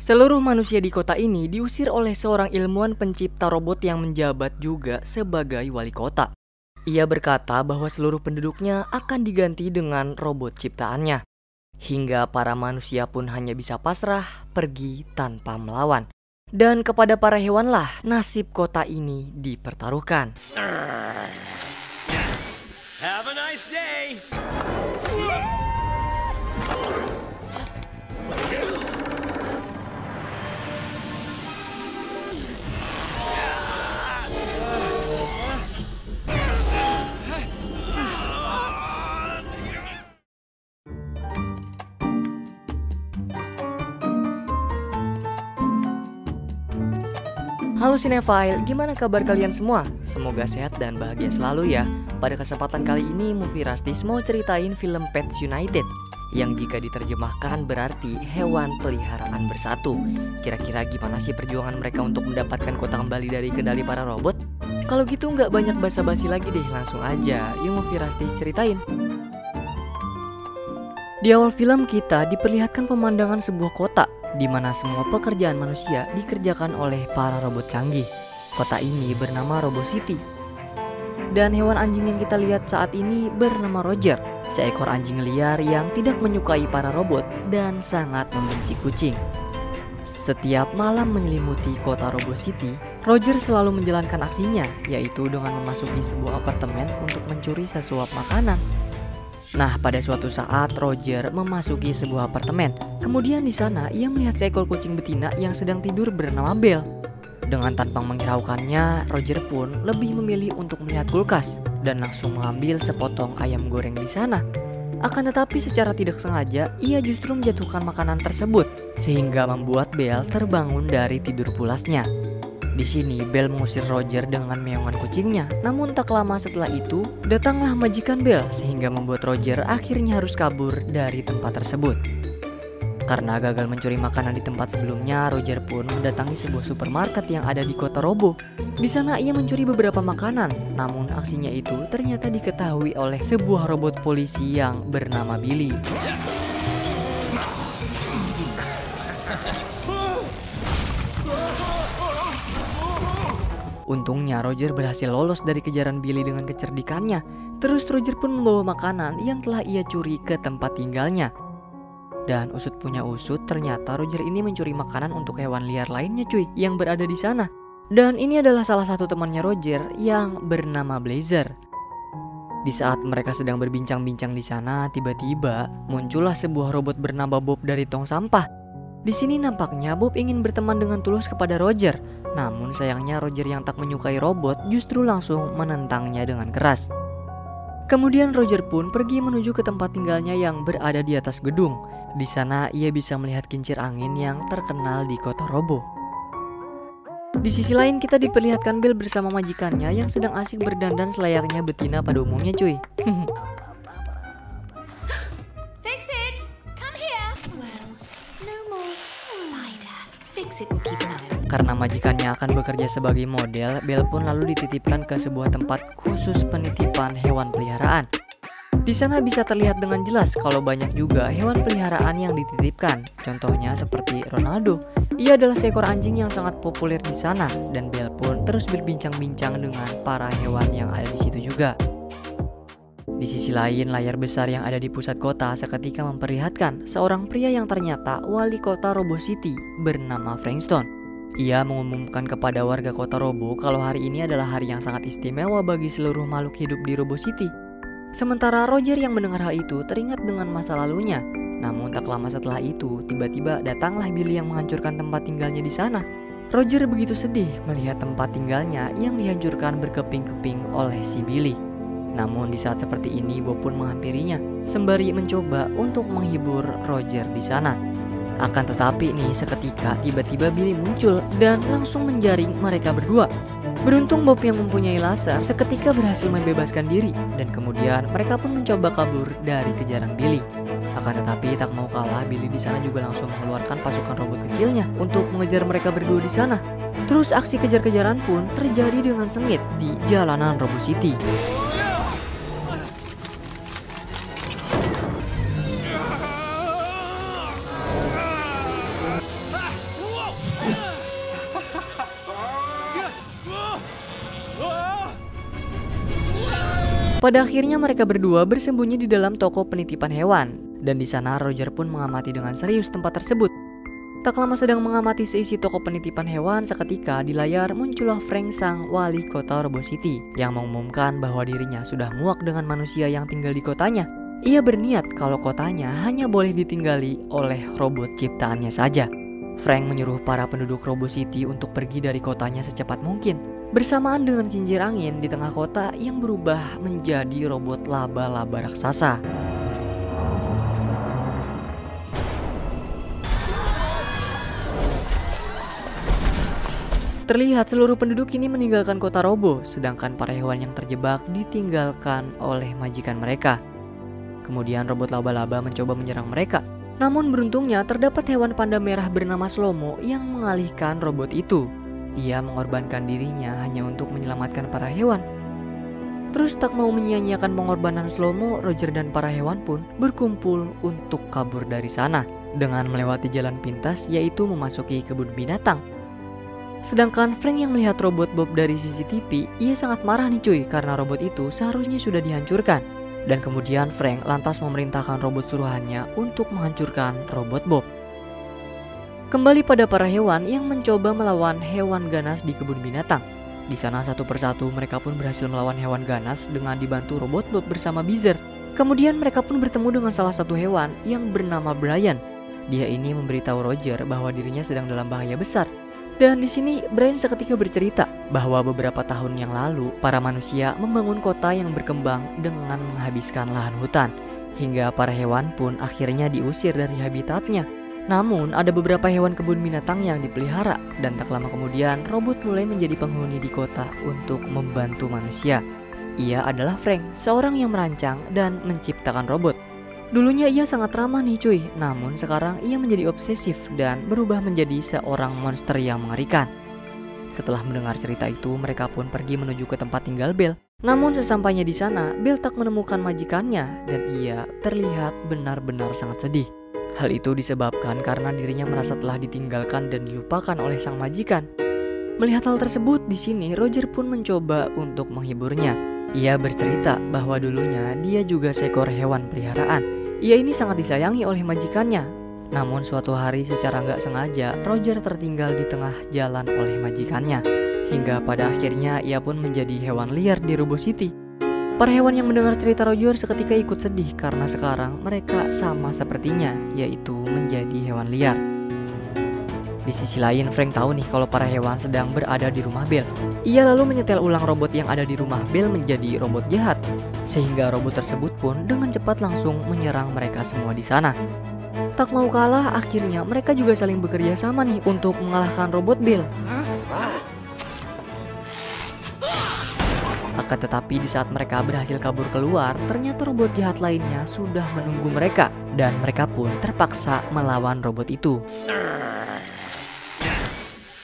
Seluruh manusia di kota ini diusir oleh seorang ilmuwan pencipta robot yang menjabat juga sebagai wali kota. Ia berkata bahwa seluruh penduduknya akan diganti dengan robot ciptaannya. Hingga para manusia pun hanya bisa pasrah pergi tanpa melawan. Dan kepada para hewanlah nasib kota ini dipertaruhkan. Have a nice day. Halo Cinephile, gimana kabar kalian semua? Semoga sehat dan bahagia selalu ya. Pada kesempatan kali ini, Movie Rastis mau ceritain film Pets United yang jika diterjemahkan berarti hewan peliharaan bersatu. Kira-kira gimana sih perjuangan mereka untuk mendapatkan kota kembali dari kendali para robot? Kalau gitu nggak banyak basa-basi lagi deh, langsung aja yuk Movie Rastis ceritain. Di awal film kita diperlihatkan pemandangan sebuah kota di mana semua pekerjaan manusia dikerjakan oleh para robot canggih. Kota ini bernama Robo City. Dan hewan anjing yang kita lihat saat ini bernama Roger, seekor anjing liar yang tidak menyukai para robot dan sangat membenci kucing. Setiap malam menyelimuti kota Robo City, Roger selalu menjalankan aksinya, yaitu dengan memasuki sebuah apartemen untuk mencuri sesuap makanan. Nah, pada suatu saat Roger memasuki sebuah apartemen. Kemudian di sana ia melihat seekor kucing betina yang sedang tidur bernama Belle. Dengan tanpa menghiraukannya, Roger pun lebih memilih untuk melihat kulkas dan langsung mengambil sepotong ayam goreng di sana. Akan tetapi secara tidak sengaja ia justru menjatuhkan makanan tersebut sehingga membuat Belle terbangun dari tidur pulasnya. Di sini Belle mengusir Roger dengan meongan kucingnya. Namun tak lama setelah itu datanglah majikan Belle sehingga membuat Roger akhirnya harus kabur dari tempat tersebut. Karena gagal mencuri makanan di tempat sebelumnya, Roger pun mendatangi sebuah supermarket yang ada di kota Robo. Di sana ia mencuri beberapa makanan, namun aksinya itu ternyata diketahui oleh sebuah robot polisi yang bernama Billy. Untungnya Roger berhasil lolos dari kejaran Billy dengan kecerdikannya. Terus Roger pun membawa makanan yang telah ia curi ke tempat tinggalnya. Dan usut punya usut, ternyata Roger ini mencuri makanan untuk hewan liar lainnya cuy, yang berada di sana. Dan ini adalah salah satu temannya Roger yang bernama Blazer. Di saat mereka sedang berbincang-bincang di sana, tiba-tiba muncullah sebuah robot bernama Bob dari tong sampah. Di sini nampaknya Bob ingin berteman dengan tulus kepada Roger. Namun sayangnya Roger yang tak menyukai robot justru langsung menentangnya dengan keras. Kemudian Roger pun pergi menuju ke tempat tinggalnya yang berada di atas gedung. Di sana ia bisa melihat kincir angin yang terkenal di kota Robo. Di sisi lain kita diperlihatkan Belle bersama majikannya yang sedang asik berdandan selayaknya betina pada umumnya cuy. Fix it! Come here! Well, no more spider. Fix it will keep an eye on. Karena majikannya akan bekerja sebagai model, Belle pun lalu dititipkan ke sebuah tempat khusus penitipan hewan peliharaan. Di sana bisa terlihat dengan jelas kalau banyak juga hewan peliharaan yang dititipkan. Contohnya seperti Ronaldo. Ia adalah seekor anjing yang sangat populer di sana dan Belle pun terus berbincang-bincang dengan para hewan yang ada di situ juga. Di sisi lain, layar besar yang ada di pusat kota seketika memperlihatkan seorang pria yang ternyata wali kota Robo City bernama Frankston. Ia mengumumkan kepada warga kota Robo kalau hari ini adalah hari yang sangat istimewa bagi seluruh makhluk hidup di Robo City. Sementara Roger yang mendengar hal itu teringat dengan masa lalunya. Namun tak lama setelah itu, tiba-tiba datanglah Billy yang menghancurkan tempat tinggalnya di sana. Roger begitu sedih melihat tempat tinggalnya yang dihancurkan berkeping-keping oleh si Billy. Namun di saat seperti ini, Bob pun menghampirinya sembari mencoba untuk menghibur Roger di sana. Akan tetapi nih, seketika tiba-tiba Billy muncul dan langsung menjaring mereka berdua. Beruntung Bob yang mempunyai laser seketika berhasil membebaskan diri dan kemudian mereka pun mencoba kabur dari kejaran Billy. Akan tetapi tak mau kalah, Billy di sana juga langsung mengeluarkan pasukan robot kecilnya untuk mengejar mereka berdua di sana. Terus aksi kejar-kejaran pun terjadi dengan sengit di jalanan Robo City. Pada akhirnya mereka berdua bersembunyi di dalam toko penitipan hewan, dan di sana Roger pun mengamati dengan serius tempat tersebut. Tak lama sedang mengamati seisi toko penitipan hewan, seketika di layar muncullah Frank, sang wali kota Robo City, yang mengumumkan bahwa dirinya sudah muak dengan manusia yang tinggal di kotanya. Ia berniat kalau kotanya hanya boleh ditinggali oleh robot ciptaannya saja. Frank menyuruh para penduduk Robo City untuk pergi dari kotanya secepat mungkin, bersamaan dengan kincir angin di tengah kota yang berubah menjadi robot laba-laba raksasa. Terlihat seluruh penduduk ini meninggalkan kota Robo, sedangkan para hewan yang terjebak ditinggalkan oleh majikan mereka. Kemudian robot laba-laba mencoba menyerang mereka. Namun beruntungnya terdapat hewan panda merah bernama Slomo yang mengalihkan robot itu. Ia mengorbankan dirinya hanya untuk menyelamatkan para hewan. Terus tak mau menyia-nyiakan pengorbanan Slomo, Roger dan para hewan pun berkumpul untuk kabur dari sana dengan melewati jalan pintas, yaitu memasuki kebun binatang. Sedangkan Frank yang melihat robot Bob dari CCTV, ia sangat marah nih cuy, karena robot itu seharusnya sudah dihancurkan. Dan kemudian Frank lantas memerintahkan robot suruhannya untuk menghancurkan robot Bob. Kembali pada para hewan yang mencoba melawan hewan ganas di kebun binatang. Di sana satu persatu mereka pun berhasil melawan hewan ganas dengan dibantu robot Bob bersama Beezer. Kemudian mereka pun bertemu dengan salah satu hewan yang bernama Brian. Dia ini memberitahu Roger bahwa dirinya sedang dalam bahaya besar. Dan di sini Brian seketika bercerita bahwa beberapa tahun yang lalu para manusia membangun kota yang berkembang dengan menghabiskan lahan hutan, hingga para hewan pun akhirnya diusir dari habitatnya. Namun ada beberapa hewan kebun binatang yang dipelihara, dan tak lama kemudian robot mulai menjadi penghuni di kota untuk membantu manusia. Ia adalah Frank, seorang yang merancang dan menciptakan robot. Dulunya ia sangat ramah nih cuy, namun sekarang ia menjadi obsesif dan berubah menjadi seorang monster yang mengerikan. Setelah mendengar cerita itu, mereka pun pergi menuju ke tempat tinggal Belle. Namun sesampainya di sana, Belle tak menemukan majikannya dan ia terlihat benar-benar sangat sedih. Hal itu disebabkan karena dirinya merasa telah ditinggalkan dan dilupakan oleh sang majikan. Melihat hal tersebut, di sini Roger pun mencoba untuk menghiburnya. Ia bercerita bahwa dulunya dia juga seekor hewan peliharaan. Ia ini sangat disayangi oleh majikannya. Namun suatu hari secara nggak sengaja, Roger tertinggal di tengah jalan oleh majikannya. Hingga pada akhirnya ia pun menjadi hewan liar di Robo City. Para hewan yang mendengar cerita Roger seketika ikut sedih karena sekarang mereka sama sepertinya, yaitu menjadi hewan liar. Di sisi lain, Frank tahu nih kalau para hewan sedang berada di rumah Belle. Ia lalu menyetel ulang robot yang ada di rumah Belle menjadi robot jahat, sehingga robot tersebut pun dengan cepat langsung menyerang mereka semua di sana. Tak mau kalah, akhirnya mereka juga saling bekerja sama nih untuk mengalahkan robot Belle. Akan tetapi di saat mereka berhasil kabur keluar, ternyata robot jahat lainnya sudah menunggu mereka, dan mereka pun terpaksa melawan robot itu.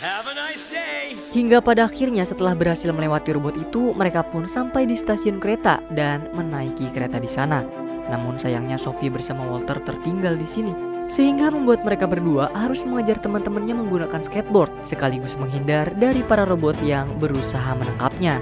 Have a nice day. Hingga pada akhirnya setelah berhasil melewati robot itu, mereka pun sampai di stasiun kereta dan menaiki kereta di sana. Namun sayangnya Sophie bersama Walter tertinggal di sini, sehingga membuat mereka berdua harus mengejar teman-temannya menggunakan skateboard, sekaligus menghindar dari para robot yang berusaha menangkapnya.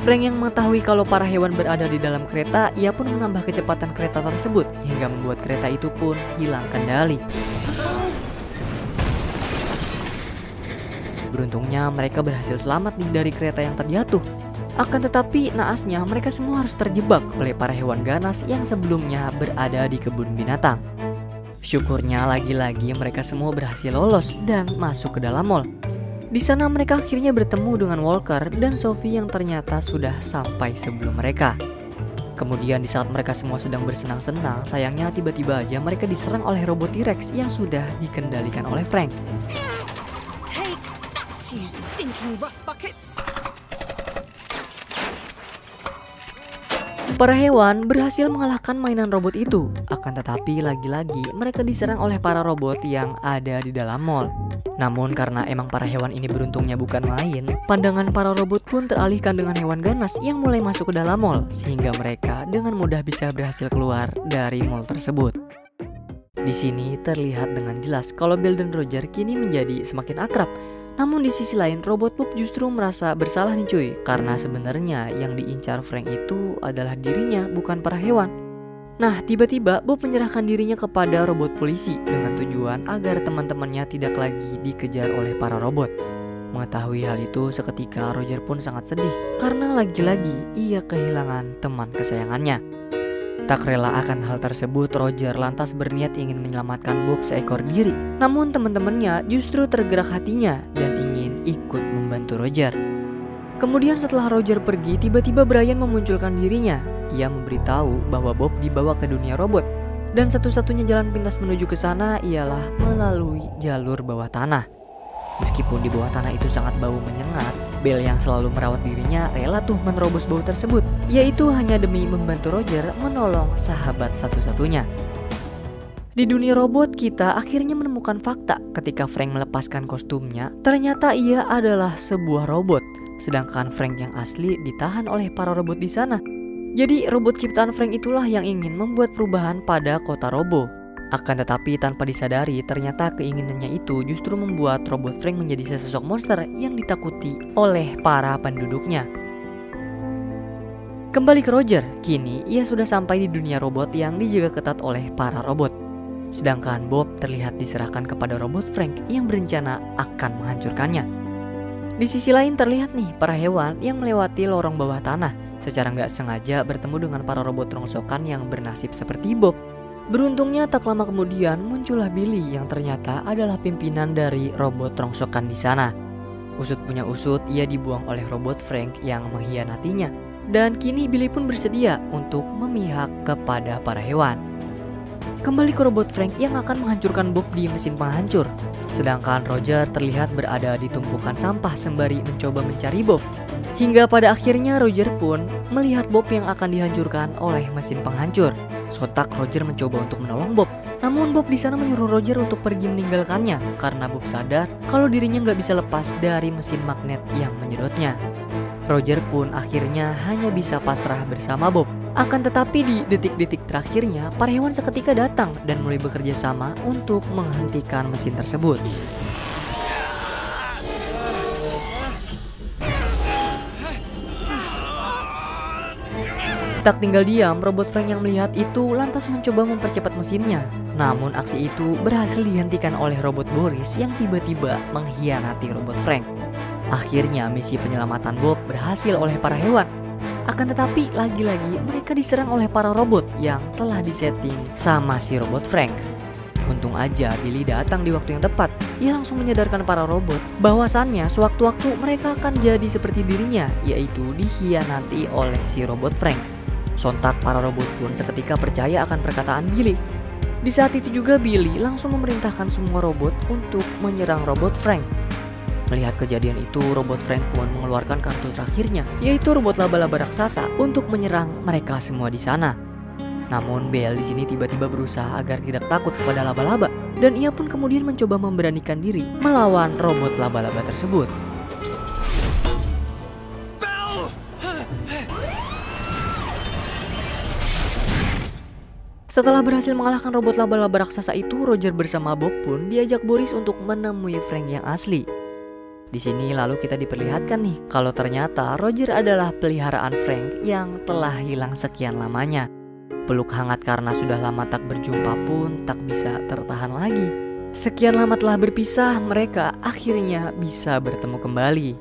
Frank yang mengetahui kalau para hewan berada di dalam kereta, ia pun menambah kecepatan kereta tersebut hingga membuat kereta itu pun hilang kendali. Beruntungnya mereka berhasil selamat dari kereta yang terjatuh. Akan tetapi naasnya mereka semua harus terjebak oleh para hewan ganas yang sebelumnya berada di kebun binatang. Syukurnya lagi-lagi mereka semua berhasil lolos dan masuk ke dalam mall. Di sana mereka akhirnya bertemu dengan Walker dan Sophie yang ternyata sudah sampai sebelum mereka. Kemudian di saat mereka semua sedang bersenang-senang, sayangnya tiba-tiba aja mereka diserang oleh robot T-Rex yang sudah dikendalikan oleh Frank. Take that, you stinking rust buckets! Para hewan berhasil mengalahkan mainan robot itu. Akan tetapi lagi-lagi mereka diserang oleh para robot yang ada di dalam mall. Namun karena emang para hewan ini beruntungnya bukan main, pandangan para robot pun teralihkan dengan hewan ganas yang mulai masuk ke dalam mall, sehingga mereka dengan mudah bisa berhasil keluar dari mall tersebut. Di sini terlihat dengan jelas kalau Belle dan Roger kini menjadi semakin akrab. Namun di sisi lain robot Bob justru merasa bersalah nih cuy, karena sebenarnya yang diincar Frank itu adalah dirinya, bukan para hewan. Nah, tiba-tiba Bob menyerahkan dirinya kepada robot polisi dengan tujuan agar teman-temannya tidak lagi dikejar oleh para robot. Mengetahui hal itu, seketika Roger pun sangat sedih karena lagi-lagi ia kehilangan teman kesayangannya. Tak rela akan hal tersebut, Roger lantas berniat ingin menyelamatkan Bob seekor diri. Namun teman-temannya justru tergerak hatinya dan ingin ikut membantu Roger. Kemudian setelah Roger pergi, tiba-tiba Brian memunculkan dirinya. Ia memberitahu bahwa Bob dibawa ke dunia robot dan satu-satunya jalan pintas menuju ke sana ialah melalui jalur bawah tanah. Meskipun di bawah tanah itu sangat bau menyengat, Belle yang selalu merawat dirinya rela tuh menerobos bau tersebut, yaitu hanya demi membantu Roger menolong sahabat satu-satunya. Di dunia robot, kita akhirnya menemukan fakta ketika Frank melepaskan kostumnya, ternyata ia adalah sebuah robot, sedangkan Frank yang asli ditahan oleh para robot di sana. Jadi robot ciptaan Frank itulah yang ingin membuat perubahan pada kota Robo. Akan tetapi tanpa disadari, ternyata keinginannya itu justru membuat robot Frank menjadi sesosok monster yang ditakuti oleh para penduduknya. Kembali ke Roger, kini ia sudah sampai di dunia robot yang dijaga ketat oleh para robot. Sedangkan Bob terlihat diserahkan kepada robot Frank yang berencana akan menghancurkannya. Di sisi lain terlihat nih para hewan yang melewati lorong bawah tanah, secara nggak sengaja bertemu dengan para robot rongsokan yang bernasib seperti Bob. Beruntungnya tak lama kemudian muncullah Billy yang ternyata adalah pimpinan dari robot rongsokan di sana. Usut punya usut, ia dibuang oleh robot Frank yang mengkhianatinya. Dan kini Billy pun bersedia untuk memihak kepada para hewan. Kembali ke robot Frank yang akan menghancurkan Bob di mesin penghancur. Sedangkan Roger terlihat berada di tumpukan sampah sembari mencoba mencari Bob. Hingga pada akhirnya Roger pun melihat Bob yang akan dihancurkan oleh mesin penghancur. Sontak Roger mencoba untuk menolong Bob. Namun Bob di sana menyuruh Roger untuk pergi meninggalkannya karena Bob sadar kalau dirinya nggak bisa lepas dari mesin magnet yang menyedotnya. Roger pun akhirnya hanya bisa pasrah bersama Bob. Akan tetapi di detik-detik terakhirnya, para hewan seketika datang dan mulai bekerja sama untuk menghentikan mesin tersebut. Tak tinggal diam, robot Frank yang melihat itu lantas mencoba mempercepat mesinnya. Namun aksi itu berhasil dihentikan oleh robot Boris yang tiba-tiba mengkhianati robot Frank. Akhirnya misi penyelamatan Bob berhasil oleh para hewan. Akan tetapi lagi-lagi mereka diserang oleh para robot yang telah disetting sama si robot Frank. Untung aja Billy datang di waktu yang tepat. Ia langsung menyadarkan para robot bahwasannya sewaktu-waktu mereka akan jadi seperti dirinya, yaitu dikhianati oleh si robot Frank. Sontak para robot pun seketika percaya akan perkataan Billy. Di saat itu juga Billy langsung memerintahkan semua robot untuk menyerang robot Frank. Melihat kejadian itu, robot Frank pun mengeluarkan kartu terakhirnya, yaitu robot laba-laba raksasa untuk menyerang mereka semua di sana. Namun Belle di sini tiba-tiba berusaha agar tidak takut kepada laba-laba, dan ia pun kemudian mencoba memberanikan diri melawan robot laba-laba tersebut. Setelah berhasil mengalahkan robot laba-laba raksasa itu, Roger bersama Bob pun diajak Boris untuk menemui Frank yang asli. Di sini lalu kita diperlihatkan nih kalau ternyata Roger adalah peliharaan Frank yang telah hilang sekian lamanya. Peluk hangat karena sudah lama tak berjumpa pun tak bisa tertahan lagi. Sekian lama telah berpisah, mereka akhirnya bisa bertemu kembali.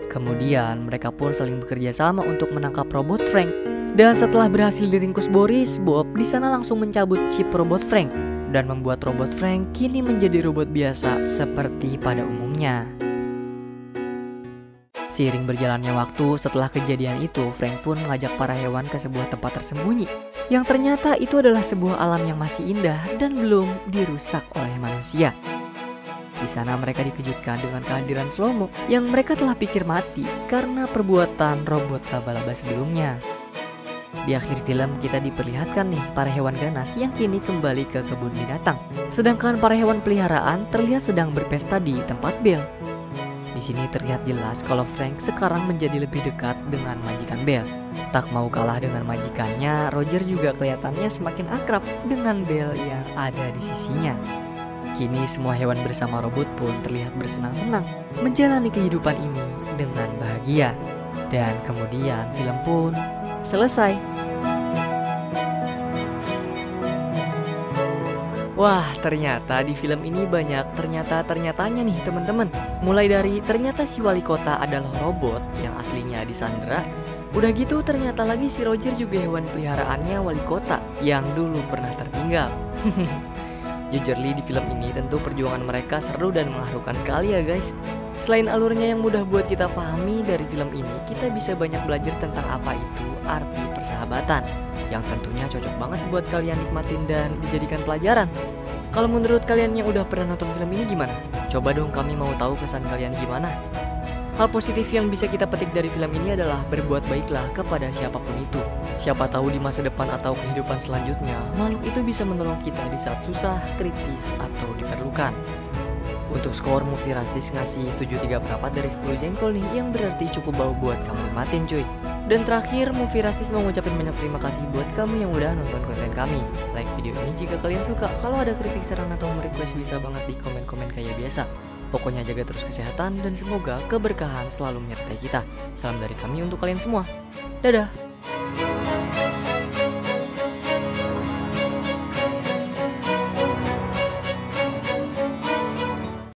Kemudian mereka pun saling bekerja sama untuk menangkap robot Frank. Dan setelah berhasil diringkus Boris, Bob di sana langsung mencabut chip robot Frank dan membuat robot Frank kini menjadi robot biasa seperti pada umumnya. Seiring berjalannya waktu, setelah kejadian itu, Frank pun mengajak para hewan ke sebuah tempat tersembunyi, yang ternyata itu adalah sebuah alam yang masih indah dan belum dirusak oleh manusia. Di sana mereka dikejutkan dengan kehadiran Slomo yang mereka telah pikir mati karena perbuatan robot laba-laba sebelumnya. Di akhir film kita diperlihatkan nih para hewan ganas yang kini kembali ke kebun binatang. Sedangkan para hewan peliharaan terlihat sedang berpesta di tempat Belle. Di sini terlihat jelas kalau Frank sekarang menjadi lebih dekat dengan majikan Belle. Tak mau kalah dengan majikannya, Roger juga kelihatannya semakin akrab dengan Belle yang ada di sisinya. Kini semua hewan bersama robot pun terlihat bersenang-senang menjalani kehidupan ini dengan bahagia. Dan kemudian film pun selesai. Wah, ternyata di film ini banyak ternyatanya nih teman-teman. Mulai dari ternyata si wali kota adalah robot yang aslinya disandera. Udah gitu ternyata lagi si Roger juga hewan peliharaannya wali kota yang dulu pernah tertinggal. Jujurly di film ini tentu perjuangan mereka seru dan mengharukan sekali ya guys. Selain alurnya yang mudah buat kita pahami dari film ini, kita bisa banyak belajar tentang apa itu arti persahabatan, yang tentunya cocok banget buat kalian nikmatin dan dijadikan pelajaran. Kalau menurut kalian yang udah pernah nonton film ini gimana? Coba dong, kami mau tahu kesan kalian gimana. Hal positif yang bisa kita petik dari film ini adalah berbuat baiklah kepada siapapun itu. Siapa tahu di masa depan atau kehidupan selanjutnya, makhluk itu bisa menolong kita di saat susah, kritis, atau diperlukan. Untuk skor, Movie Rastis ngasih 7,3/4 dari 10 jengkol nih, yang berarti cukup bau buat kamu nikmatin cuy. Dan terakhir, Movie Rastis mau ngucapin banyak terima kasih buat kamu yang udah nonton konten kami. Like video ini jika kalian suka. Kalau ada kritik, saran, atau request bisa banget di komen-komen kayak biasa. Pokoknya jaga terus kesehatan dan semoga keberkahan selalu menyertai kita. Salam dari kami untuk kalian semua. Dadah.